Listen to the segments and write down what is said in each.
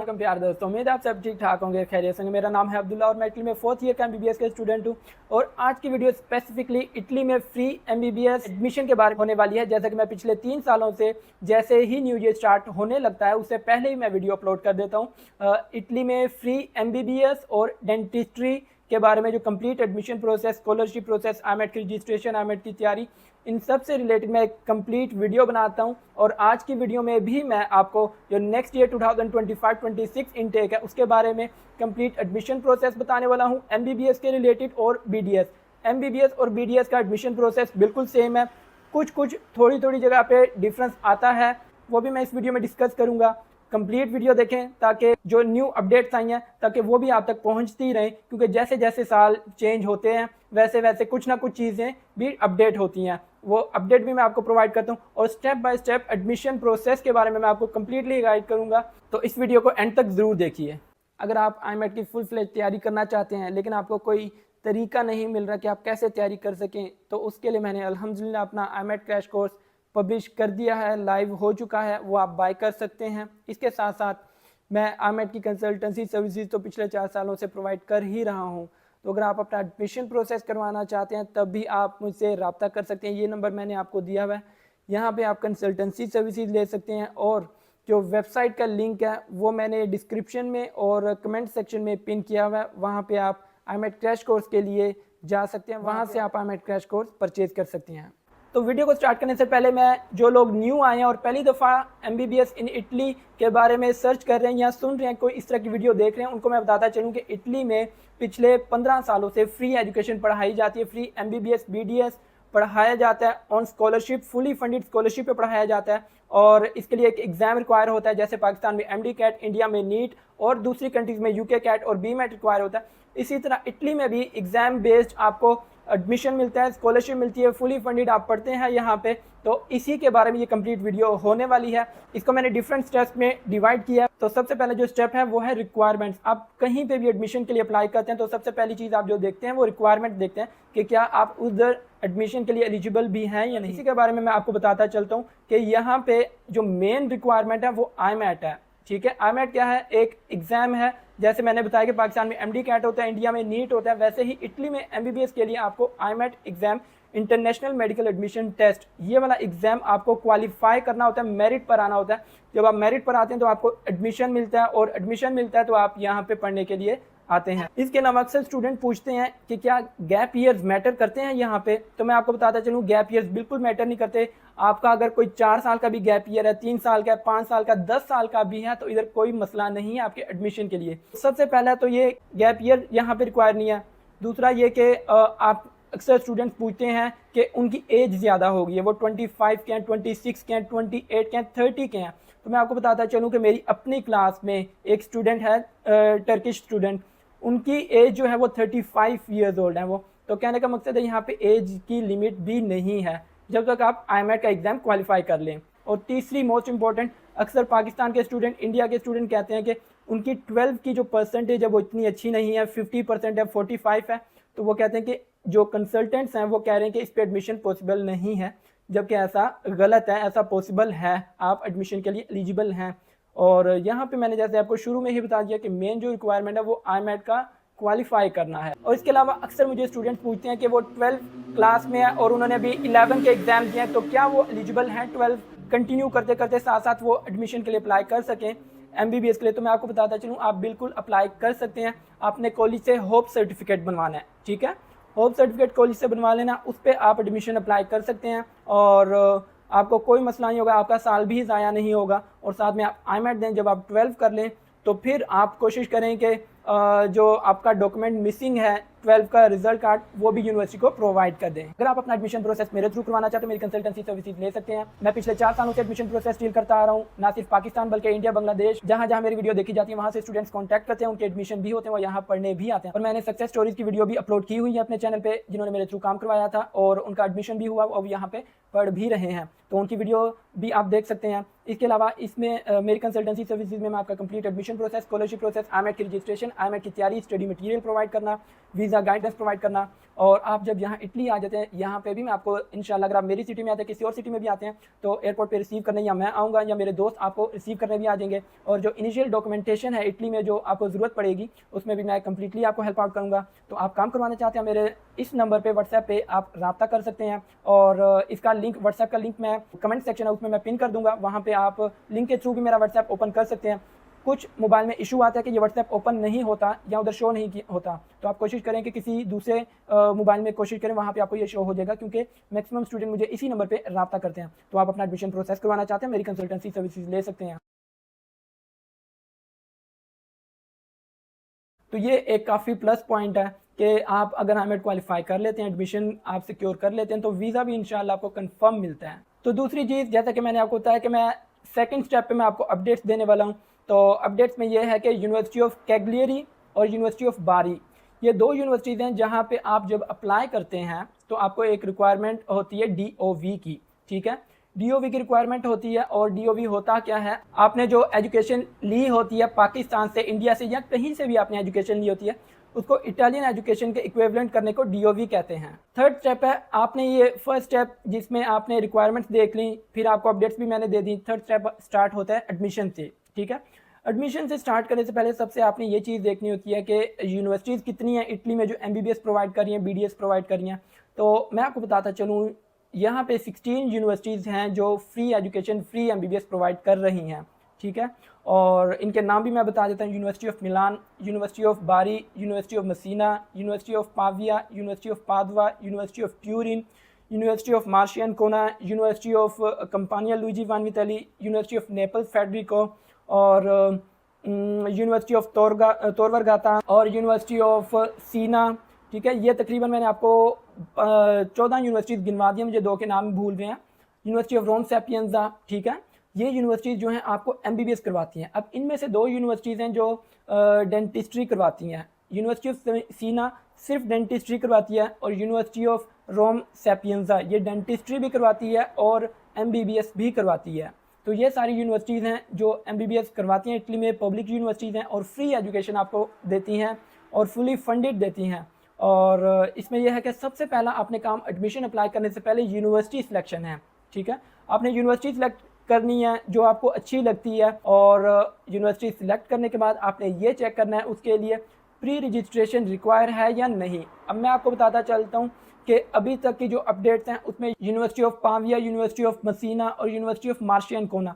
Welcome प्यार दोस्तों, उम्मीद है आप सब ठीक ठाक होंगे, खैरियत से। मेरा नाम है अब्दुल्ला और मैं इटली में 4th ईयर का एमबीबीएस का स्टूडेंट हूँ। और आज की वीडियो स्पेसिफिकली इटली में फ्री एमबीबीएस एडमिशन के बारे में होने वाली है। जैसा कि मैं पिछले 3 सालों से जैसे ही न्यू ईयर स्टार्ट होने लगता है उससे पहले ही मैं वीडियो अपलोड कर देता हूँ। इटली में फ्री एमबीबीएस और डेंटिस्ट्री के बारे में जो complete admission process, scholarship process, IMAT की रजिस्ट्रेशन, आईमेट की तैयारी, इन सब से रिलेटेड मैं एक कंप्लीट वीडियो बनाता हूं। और आज की वीडियो में भी मैं आपको जो नेक्स्ट ईयर 2025-26 इनटेक है उसके बारे में कंप्लीट एडमिशन प्रोसेस बताने वाला हूं, एमबीबीएस के रिलेटेड और बीडीएस। एमबीबीएस और बीडीएस का एडमिशन प्रोसेस बिल्कुल सेम है, कुछ थोड़ी जगह पे डिफरेंस आता है, वो भी मैं इस वीडियो में डिस्कस करूंगा। कंप्लीट वीडियो देखें ताकि जो न्यू अपडेट्स आई हैं ताकि वो भी आप तक पहुंचती रहें, क्योंकि जैसे जैसे साल चेंज होते हैं वैसे वैसे कुछ ना कुछ चीज़ें भी अपडेट होती हैं। वो अपडेट भी मैं आपको प्रोवाइड करता हूं और step by step admission process के बारे में मैं आपको कंप्लीटली गाइड करूंगा। तो इस वीडियो को एंड तक ज़रूर देखिए। अगर आप आईमेट की फुल फ्लेज तैयारी करना चाहते हैं लेकिन आपको कोई तरीका नहीं मिल रहा कि आप कैसे तैयारी कर सकें, तो उसके लिए मैंने अल्हम्दुलिल्लाह अपना आईमेट क्रैश कोर्स पब्लिश कर दिया है, लाइव हो चुका है, वो आप बाय कर सकते हैं। इसके साथ साथ मैं आईमेट की कंसल्टेंसी सर्विसेज तो पिछले 4 सालों से प्रोवाइड कर ही रहा हूं। तो अगर आप अपना एडमिशन प्रोसेस करवाना चाहते हैं तब भी आप मुझसे रब्ता कर सकते हैं। ये नंबर मैंने आपको दिया हुआ है, यहाँ पे आप कंसल्टेंसी सर्विसेज ले सकते हैं। और जो वेबसाइट का लिंक है वो मैंने डिस्क्रिप्शन में और कमेंट सेक्शन में पिन किया हुआ है, वहाँ पे आप आईमेट क्रैश कोर्स के लिए जा सकते हैं, वहाँ से आप आईमेट क्रैश कोर्स परचेज कर सकते हैं। तो वीडियो को स्टार्ट करने से पहले मैं जो लोग न्यू आए हैं और पहली दफ़ा एमबीबीएस इन इटली के बारे में सर्च कर रहे हैं या सुन रहे हैं, कोई इस तरह की वीडियो देख रहे हैं, उनको मैं बताता चलूँ कि इटली में पिछले 15 सालों से फ्री एजुकेशन पढ़ाई जाती है। फ्री एमबीबीएस बीडीएस पढ़ाया जाता है on scholarship, fully funded scholarship पे पढ़ाया जाता है। और इसके लिए एक एग्जाम रिक्वायर होता है, जैसे पाकिस्तान में एमडी कैट, इंडिया में नीट और दूसरी कंट्रीज़ में यूके कैट और बीमेट रिक्वायर होता है। इसी तरह इटली में भी एग्जाम बेस्ड आपको एडमिशन मिलता है, स्कॉलरशिप मिलती है, फुली फंडेड आप पढ़ते हैं यहाँ पे। तो इसी के बारे में ये कंप्लीट वीडियो होने वाली है। इसको मैंने डिफरेंट स्टेप्स में डिवाइड किया है। तो सबसे पहले जो स्टेप है वो है रिक्वायरमेंट्स। आप कहीं पे भी एडमिशन के लिए अप्लाई करते हैं तो सबसे पहली चीज़ आप जो देखते हैं वो रिक्वायरमेंट देखते हैं कि क्या आप उधर एडमिशन के लिए एलिजिबल भी हैं या नहीं। इसी के बारे में मैं आपको बताता चलता हूँ कि यहाँ पे जो मेन रिक्वायरमेंट है वो आईमेट है। ठीक है, आईमेट क्या है? एक एग्जाम है। जैसे मैंने बताया कि पाकिस्तान में एमडी कैट होता है, इंडिया में नीट होता है, वैसे ही इटली में एमबीबीएस के लिए आपको IMAT exam, international medical admission test, ये वाला एग्जाम आपको क्वालिफाई करना होता है, मेरिट पर आना होता है। जब आप मेरिट पर आते हैं तो आपको एडमिशन मिलता है, और एडमिशन मिलता है तो आप यहाँ पे पढ़ने के लिए आते हैं। इसके अलावा अक्सर स्टूडेंट पूछते हैं कि क्या गैप ईयर्स मैटर करते हैं यहाँ पे। तो मैं आपको बताता चलूँ, गैप ईयर्स बिल्कुल मैटर नहीं करते। आपका अगर कोई 4 साल का भी गैप ईयर है, 3 साल का, 5 साल का, 10 साल का भी है, तो इधर कोई मसला नहीं है आपके एडमिशन के लिए। सबसे पहला तो ये गैप ईयर यहाँ पे रिक्वायर नहीं है। दूसरा ये कि आप अक्सर स्टूडेंट्स पूछते हैं कि उनकी एज ज़्यादा हो गई है, वो 25 के हैं, 26 के हैं, 28 के हैं, 30 के हैं। तो मैं आपको बताता चलूँ कि मेरी अपनी क्लास में एक स्टूडेंट है, टर्किश स्टूडेंट, उनकी एज जो है वो 35 ईयर्स ओल्ड है वो। तो कहने का मकसद है यहाँ पे एज की लिमिट भी नहीं है जब तक आप आईमेट का एग्ज़ाम क्वालिफाई कर लें। और तीसरी मोस्ट इंपॉर्टेंट, अक्सर पाकिस्तान के स्टूडेंट, इंडिया के स्टूडेंट कहते हैं कि उनकी 12 की जो परसेंटेज है वो इतनी अच्छी नहीं है, 50% है, 45 है। तो वो कहते हैं कि जो कंसल्टेंट्स हैं वो कह रहे हैं कि इस पर एडमिशन पॉसिबल नहीं है, जबकि ऐसा गलत है, ऐसा पॉसिबल है, आप एडमिशन के लिए एलिजिबल हैं। और यहाँ पे मैंने जैसे आपको शुरू में ही बता दिया कि मेन जो रिक्वायरमेंट है वो आईमेट का क्वालिफाई करना है। और इसके अलावा अक्सर मुझे स्टूडेंट्स पूछते हैं कि वो 12 क्लास में है और उन्होंने अभी 11 के एग्जाम दिए हैं, तो क्या वो एलिजिबल हैं 12 कंटिन्यू करते करते साथ साथ वो एडमिशन के लिए अप्लाई कर सकें एमबीबीएस के लिए। तो मैं आपको बताता चलूँ, आप बिल्कुल अप्लाई कर सकते हैं। आपने कॉलेज से होप सर्टिफिकेट बनवाना है, ठीक है, होप सर्टिफिकेट कॉलेज से बनवा लेना, उस पर आप एडमिशन अप्लाई कर सकते हैं और आपको कोई मसला नहीं होगा, आपका साल भी ज़ाया नहीं होगा। और साथ में आप आईमेट दें, जब आप 12 कर लें तो फिर आप कोशिश करें कि जो आपका डॉक्यूमेंट मिसिंग है 12 का रिजल्ट कार्ड, वो भी यूनिवर्सिटी को प्रोवाइड कर दें। अगर आप अपना एडमिशन प्रोसेस मेरे थ्रू करवाना चाहते हैं, मेरी कंसल्टेंसी सर्विसेज ले सकते हैं। मैं पिछले 4 सालों से एडमिशन प्रोसेस डील करता आ रहा हूँ, ना सिर्फ पाकिस्तान बल्कि इंडिया, बांग्लादेश, जहाँ जहाँ मेरी वीडियो देखी जाती है वहाँ से स्टूडेंट्स कॉन्टैक्ट करते हैं, उनके एडमिशन भी होते हैं, वो यहाँ पढ़ने भी आते हैं। और मैंने सक्सेस स्टोरीज की वीडियो भी अपलोड की हुई है अपने चैनल पर, जिन्होंने मेरे थ्रू काम करवाया था और उनका एडमिशन भी हुआ, अब यहाँ पे पढ़ भी रहे हैं। तो उनकी वीडियो भी आप देख सकते हैं। इसके अलावा इसमें मेरी कंसल्टेंसी सर्विसेज में मैं आपका complete admission process, scholarship process, IMET की रजिस्ट्रेशन, IMET की तैयारी, स्टडी मटेरियल प्रोवाइड करना, वीज़ा गाइडेंस प्रोवाइड करना, और आप जब यहाँ इटली आ जाते हैं, यहाँ पे भी मैं आपको इंशाल्लाह, अगर आप मेरी सिटी में आते हैं, किसी और सिटी में भी आते हैं, तो एयरपोर्ट पे रिसीव करने या मैं आऊँगा या मेरे दोस्त आपको रिसीव करने भी आ जाएंगे। और जो इनिशियल डॉक्यूमेंटेशन है इटली में जो आपको ज़रूरत पड़ेगी, उसमें भी मैं कंप्लीटली आपको हेल्प आउट करूँगा। तो आप काम करवाना चाहते हैं, मेरे इस नंबर पे व्हाट्सएप पे आप रब्ता कर सकते हैं, और इसका लिंक, व्हाट्सएप का लिंक मैं कमेंट सेक्शन है उसमें मैं पिन कर दूंगा, वहाँ पे आप लिंक के थ्रू भी मेरा व्हाट्सएप ओपन कर सकते हैं। कुछ मोबाइल में इशू आता है कि ये व्हाट्सएप ओपन नहीं होता या उधर शो नहीं होता, तो आप कोशिश करें कि किसी दूसरे मोबाइल में कोशिश करें, वहाँ पे आपको ये शो हो जाएगा, क्योंकि मैक्सिमम स्टूडेंट मुझे इसी नंबर पे रब्ता करते हैं। तो आप अपना एडमिशन प्रोसेस करवाना चाहते हैं, मेरी कंसल्टेंसी सर्विसेज ले सकते हैं। तो ये एक काफ़ी प्लस पॉइंट है कि आप अगर IMET क्वालिफाई कर लेते हैं, एडमिशन आप सिक्योर कर लेते हैं, तो वीज़ा भी इंशाल्लाह आपको कंफर्म मिलता है। तो दूसरी चीज़, जैसा कि मैंने आपको बताया कि मैं सेकंड स्टेप पे मैं आपको अपडेट्स देने वाला हूँ। तो अपडेट्स में ये है कि यूनिवर्सिटी ऑफ कैग्लियरी और यूनिवर्सिटी ऑफ बारी, ये दो यूनिवर्सिटीज़ हैं जहाँ पे आप जब अप्लाई करते हैं तो आपको एक रिक्वायरमेंट होती है DOV की, ठीक है। DOV की रिक्वायरमेंट होती है, और DOV होता क्या है, आपने जो एजुकेशन ली होती है पाकिस्तान से, इंडिया से, या कहीं से भी आपने एजुकेशन ली होती है, उसको इटालियन एजुकेशन के इक्विवेलेंट करने को DOV कहते हैं। थर्ड स्टेप है, आपने ये फर्स्ट स्टेप जिसमें आपने रिक्वायरमेंट्स देख ली, फिर आपको अपडेट्स भी मैंने दे दी। थर्ड स्टेप स्टार्ट होता है एडमिशन से, ठीक है। एडमिशन से स्टार्ट करने से पहले सबसे आपने ये चीज़ देखनी होती है कि यूनिवर्सिटीज़ कितनी हैं इटली में जो MBBS प्रोवाइड कर रही हैं, BDS प्रोवाइड कर रही हैं। तो मैं आपको बताता चलूँ, यहाँ पे 16 यूनिवर्सिटीज़ हैं जो free education, free MBBS provide कर रही हैं, ठीक है। और इनके नाम भी मैं बता देता हूँ: university of Milan, university of Bari, university of Messina, university of Pavia, university of Padova, university of Turin, university of मार्शियन कोना, university of Campania Luigi Vanvitelli, university of Naples Federico, और यूनिवर्सिटी ऑफ तोर वर्गाता, और university of सीना, ठीक है। ये तकरीबन मैंने आपको 14 यूनिवर्सिटीज़ गिनवा दी हैं, मुझे दो के नाम भूल गए हैं। यूनिवर्सिटी ऑफ रोम सैपियंजा, ठीक है। ये यूनिवर्सिटीज़ जो हैं आपको MBBS करवाती हैं। अब इनमें से दो यूनिवर्सिटीज़ हैं जो डेंटिस्ट्री करवाती हैं। यूनिवर्सिटी ऑफ सीना सिर्फ डेंटिस्ट्री करवाती है, और यूनिवर्सिटी ऑफ रोम सैपियंजा ये डेंटिस्ट्री भी करवाती है और MBBS भी करवाती है। तो ये सारी यूनिवर्सिटीज़ हैं जो MBBS करवाती हैं इटली में, पब्लिक यूनिवर्सिटीज़ हैं, और फ्री एजुकेशन आपको देती हैं और फुली फंडेड देती हैं। और इसमें यह है कि सबसे पहला आपने काम एडमिशन अप्लाई करने से पहले यूनिवर्सिटी सिलेक्शन है, ठीक है। आपने यूनिवर्सिटी सिलेक्ट करनी है जो आपको अच्छी लगती है, और यूनिवर्सिटी सिलेक्ट करने के बाद आपने ये चेक करना है उसके लिए प्री रजिस्ट्रेशन रिक्वायर है या नहीं। अब मैं आपको बताता चलता हूँ कि अभी तक की जो अपडेट्स हैं उसमें university of Pavia, university of Messina और यूनिवर्सिटी ऑफ मार्शियन कोना,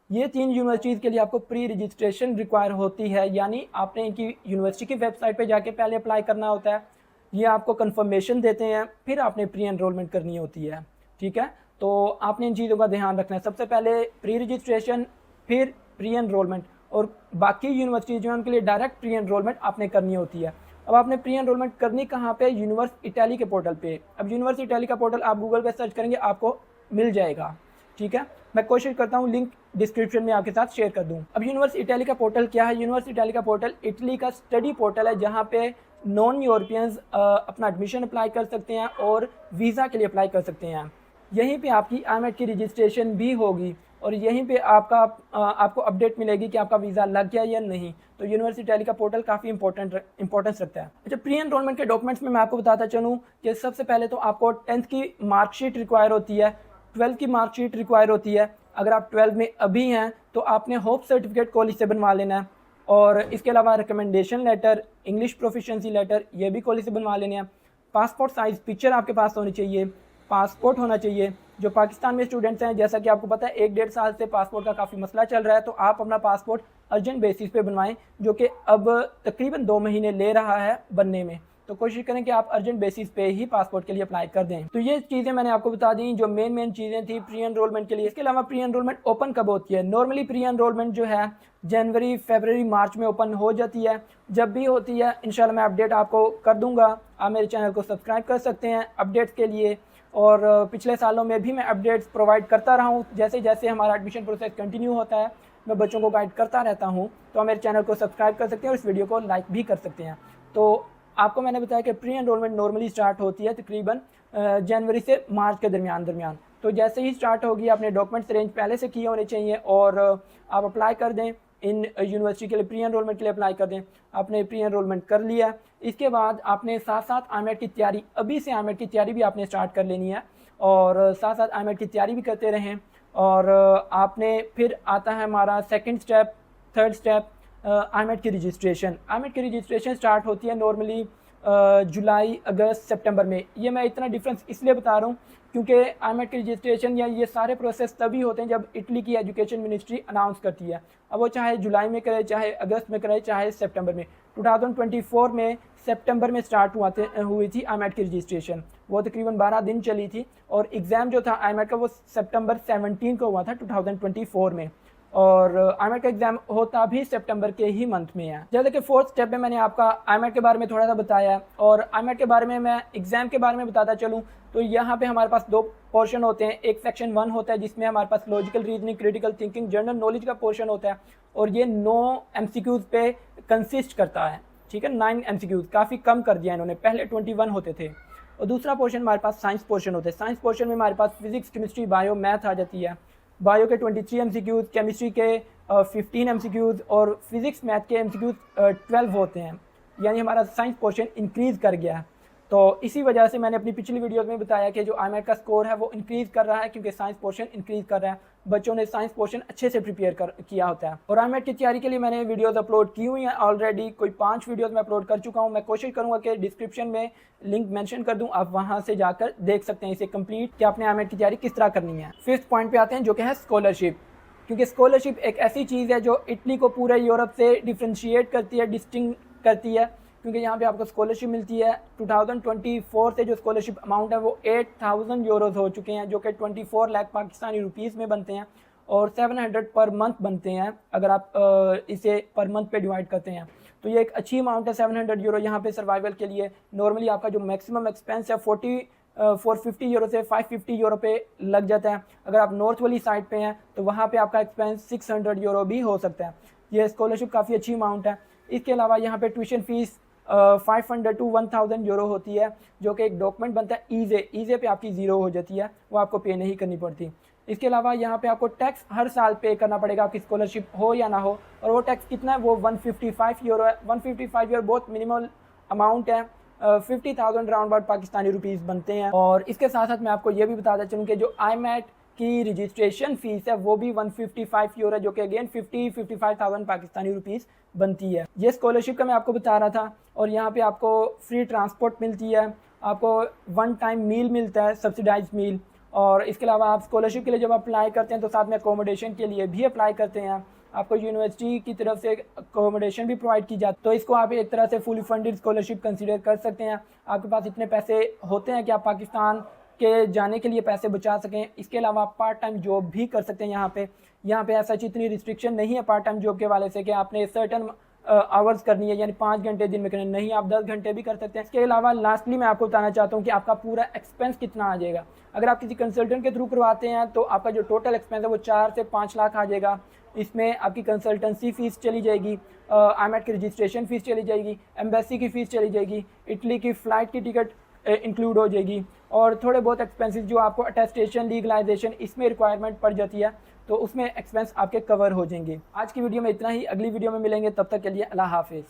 ये 3 यूनिवर्सिटीज़ के लिए आपको प्री रजिस्ट्रेशन रिक्वायर होती है, यानी आपने इनकी यूनिवर्सिटी की वेबसाइट पे जाके पहले अप्लाई करना होता है। ये आपको कंफर्मेशन देते हैं, फिर आपने प्री एनरोलमेंट करनी होती है, ठीक है। तो आपने इन चीज़ों का ध्यान रखना है, सबसे पहले प्री रजिस्ट्रेशन, फिर प्री एनरोलमेंट, और बाकी यूनिवर्सिटी जो है उनके लिए डायरेक्ट प्री एनरोलमेंट आपने करनी होती है। अब आपने प्री एनरोलमेंट करनी कहाँ पे? यूनिवर्स इटली के पोर्टल पे। अब यूनिवर्स इटली का पोर्टल आप गूगल पे सर्च करेंगे आपको मिल जाएगा, ठीक है। मैं कोशिश करता हूँ लिंक डिस्क्रिप्शन में आपके साथ शेयर कर दूँ। अब यूनिवर्स इटली का पोर्टल क्या है? यूनिवर्स इटली का पोर्टल इटली का स्टडी पोर्टल है जहाँ पे नॉन यूरोपियंस अपना एडमिशन अप्लाई कर सकते हैं और वीज़ा के लिए अप्लाई कर सकते हैं। यहीं पे आपकी IMET की रजिस्ट्रेशन भी होगी, और यहीं पे आपको अपडेट मिलेगी कि आपका वीज़ा लग गया या नहीं। तो यूनिवर्सिटी इटली का पोर्टल काफ़ी इंपॉर्टेंस रखता है। अच्छा, प्री एनरोलमेंट के डॉक्यूमेंट्स में मैं आपको बताता चलूँ कि सबसे पहले तो आपको 10th की मार्कशीट रिक्वायर होती है, 12th की मार्कशीट रिक्वायर होती है। अगर आप 12th में अभी हैं तो आपने होप सर्टिफिकेट कॉलेज से बनवा लेना है, और इसके अलावा recommendation letter, English proficiency letter, ये भी कॉलेज से बनवा लेने हैं। पासपोर्ट साइज़ पिक्चर आपके पास होनी चाहिए, पासपोर्ट होना चाहिए। जो पाकिस्तान में स्टूडेंट्स हैं, जैसा कि आपको पता है 1-1.5 साल से पासपोर्ट का काफ़ी मसला चल रहा है, तो आप अपना पासपोर्ट अर्जेंट बेसिस पे बनवाएं, जो कि अब तकरीबन 2 महीने ले रहा है बनने में। तो कोशिश करें कि आप अर्जेंट बेसिस पे ही पासपोर्ट के लिए अप्लाई कर दें। तो ये चीज़ें मैंने आपको बता दी जो मेन चीज़ें थी प्री एनरोलमेंट के लिए। इसके अलावा प्री एनरोलमेंट ओपन कब होती है? नॉर्मली प्री एनरोलमेंट जो है जनवरी, फरवरी, मार्च में ओपन हो जाती है। जब भी होती है इंशाल्लाह मैं अपडेट आपको कर दूंगा। आप मेरे चैनल को सब्सक्राइब कर सकते हैं अपडेट्स के लिए, और पिछले सालों में भी मैं अपडेट्स प्रोवाइड करता रहा हूँ। जैसे जैसे हमारा एडमिशन प्रोसेस कंटिन्यू होता है मैं बच्चों को गाइड करता रहता हूँ। तो आप मेरे चैनल को सब्सक्राइब कर सकते हैं और इस वीडियो को लाइक भी कर सकते हैं। तो आपको मैंने बताया कि प्री एनरोलमेंट नॉर्मली स्टार्ट होती है तकरीबन जनवरी से मार्च के दरमियान। तो जैसे ही स्टार्ट होगी अपने डॉक्यूमेंट्स अरेंज पहले से किए होने चाहिए और आप अप्लाई कर दें इन यूनिवर्सिटी के लिए, प्री एनरोलमेंट के लिए अप्लाई कर दें। आपने प्री एनरोलमेंट कर लिया, इसके बाद आपने साथ साथ आईमेट की तैयारी, अभी से आईमेट की तैयारी भी आपने स्टार्ट कर लेनी है और साथ साथ आईमेट की तैयारी भी करते रहें। और आपने फिर आता है हमारा सेकंड स्टेप, थर्ड स्टेप, आईमेट की रजिस्ट्रेशन। आईमेट की रजिस्ट्रेशन स्टार्ट होती है नॉर्मली जुलाई, अगस्त, सितंबर में। ये मैं इतना डिफरेंस इसलिए बता रहा हूँ क्योंकि आईमेट की रजिस्ट्रेशन या ये सारे प्रोसेस तभी होते हैं जब इटली की एजुकेशन मिनिस्ट्री अनाउंस करती है। अब वो चाहे जुलाई में करे, चाहे अगस्त में करे, चाहे सितंबर में। 2024 में सितंबर में स्टार्ट हुई थी आईमेट की रजिस्ट्रेशन। वो तकरीबन 12 दिन चली थी और एग्ज़ाम जो था आईमेट का वो सितंबर 17 को हुआ था 2024 में। और आईमेट का एग्जाम होता भी सितंबर के ही मंथ में है। जैसे कि फोर्थ स्टेप में मैंने आपका आईमेट के बारे में थोड़ा सा बताया है और आईमेट के बारे में मैं एग्जाम के बारे में बताता चलूँ तो यहाँ पे हमारे पास 2 पोर्शन होते हैं। एक सेक्शन 1 होता है जिसमें हमारे पास logical reasoning, critical thinking, general knowledge का पोर्शन होता है और ये 9 MCQs पे कंसिस्ट करता है। ठीक है, 9 MCQs, काफ़ी कम कर दिया इन्होंने, पहले 21 होते थे। और दूसरा पोर्शन हमारे पास साइंस पोर्शन होता है। साइंस पोर्शन में हमारे पास फिजिक्स, केमिस्ट्री, बायो, मैथ आ जाती है। बायो के 23 MCQs, केमिस्ट्री के 15 MCQs और फिजिक्स मैथ के MCQs 12 होते हैं। यानी हमारा साइंस पोर्शन इंक्रीज़ कर गया है। तो इसी वजह से मैंने अपनी पिछली वीडियो में बताया कि जो आईमेट का स्कोर है वो इंक्रीज़ कर रहा है क्योंकि साइंस पोर्शन इंक्रीज़ कर रहा है। बच्चों ने साइंस पोर्शन अच्छे से प्रिपेयर किया होता है। और आईमेट की तैयारी के लिए मैंने वीडियोस अपलोड की हुई हैं ऑलरेडी, कोई 5 वीडियोस मैं अपलोड कर चुका हूं। मैं कोशिश करूंगा कि डिस्क्रिप्शन में लिंक मेंशन कर दूं, आप वहां से जाकर देख सकते हैं इसे कंप्लीट कि आपने आईमेट की तैयारी किस तरह करनी है। 5th पॉइंट पे आते हैं जो कि है स्कॉलरशिप। क्योंकि स्कॉलरशिप एक ऐसी चीज़ है जो इटली को पूरे यूरोप से डिफ्रेंशिएट करती है, डिस्टिंग करती है, क्योंकि यहाँ पे आपको स्कॉलरशिप मिलती है। 2024 से जो स्कॉलरशिप अमाउंट है वो 8,000 यूरोज़ हो चुके हैं जो कि 24 लाख पाकिस्तानी रुपीज़ में बनते हैं और 700 पर मंथ बनते हैं अगर आप इसे पर मंथ पे डिवाइड करते हैं। तो ये एक अच्छी अमाउंट है 700 यूरो यहाँ पे सर्वाइवल के लिए। नॉर्मली आपका जो मैक्सिमम एक्सपेंस है 450 यूरो से 550 यूरो पे लग जाता है। अगर आप नॉर्थ वाली साइड पे हैं तो वहाँ पे आपका एक्सपेंस 600 यूरो भी हो सकता है। ये स्कॉलरशिप काफ़ी अच्छी अमाउंट है। इसके अलावा यहाँ पे ट्यूशन फ़ीस 500 to 1000 यूरो होती है जो कि एक डॉक्यूमेंट बनता है ईजे पे आपकी ज़ीरो हो जाती है, वो आपको पे नहीं करनी पड़ती। इसके अलावा यहाँ पे आपको टैक्स हर साल पे करना पड़ेगा, आपकी स्कॉलरशिप हो या ना हो। और वो टैक्स कितना है, वो 155 यूरो है। 155 यूरो बहुत मिनिमल अमाउंट है। 50,000 राउंड अबाउट पाकिस्तानी रुपीज़ बनते हैं। और इसके साथ साथ मैं आपको ये भी बताता चलूँ कि जो आईमेट की रजिस्ट्रेशन फ़ीस है वो भी 155 यूरो है जो कि अगेन 55,000 पाकिस्तानी रुपीज़ बनती है। ये स्कॉलरशिप का मैं आपको बता रहा था। और यहाँ पे आपको फ्री ट्रांसपोर्ट मिलती है, आपको 1 टाइम मील मिलता है, सब्सिडाइज मील। और इसके अलावा आप स्कॉलरशिप के लिए जब अप्लाई करते हैं तो साथ में अकोमोडेशन के लिए भी अप्लाई करते हैं। आपको यूनिवर्सिटी की तरफ से अकोमोडेशन भी प्रोवाइड की जाती है। तो इसको आप एक तरह से फुली फंडेड स्कॉलरशिप कंसीडर कर सकते हैं। आपके पास इतने पैसे होते हैं कि आप पाकिस्तान के जाने के लिए पैसे बचा सकें। इसके अलावा आप पार्ट टाइम जॉब भी कर सकते हैं। यहाँ पे ऐसा इतनी रिस्ट्रिक्शन नहीं है पार्ट टाइम जॉब के वाले से कि आपने सर्टन आवर्स करनी है, यानी 5 घंटे दिन में करनी नहीं, आप 10 घंटे भी कर सकते हैं। इसके अलावा लास्टली मैं आपको बताना चाहता हूँ कि आपका पूरा एक्सपेंस कितना आ जाएगा। अगर आप किसी कंसल्टेंट के थ्रू करवाते हैं तो आपका जो टोटल एक्सपेंस है वो 4 से 5 लाख आ जाएगा। इसमें आपकी कंसल्टेंसी फ़ीस चली जाएगी, आईमेट की रजिस्ट्रेशन फ़ीस चली जाएगी, एम्बेसी की फ़ीस चली जाएगी, इटली की फ़्लाइट की टिकट इंक्लूड हो जाएगी और थोड़े बहुत एक्सपेंसेस जो आपको अटेस्टेशन, लीगलाइजेशन इसमें रिक्वायरमेंट पड़ जाती है तो उसमें एक्सपेंस आपके कवर हो जाएंगे। आज की वीडियो में इतना ही, अगली वीडियो में मिलेंगे, तब तक के लिए अल्लाह हाफिज़।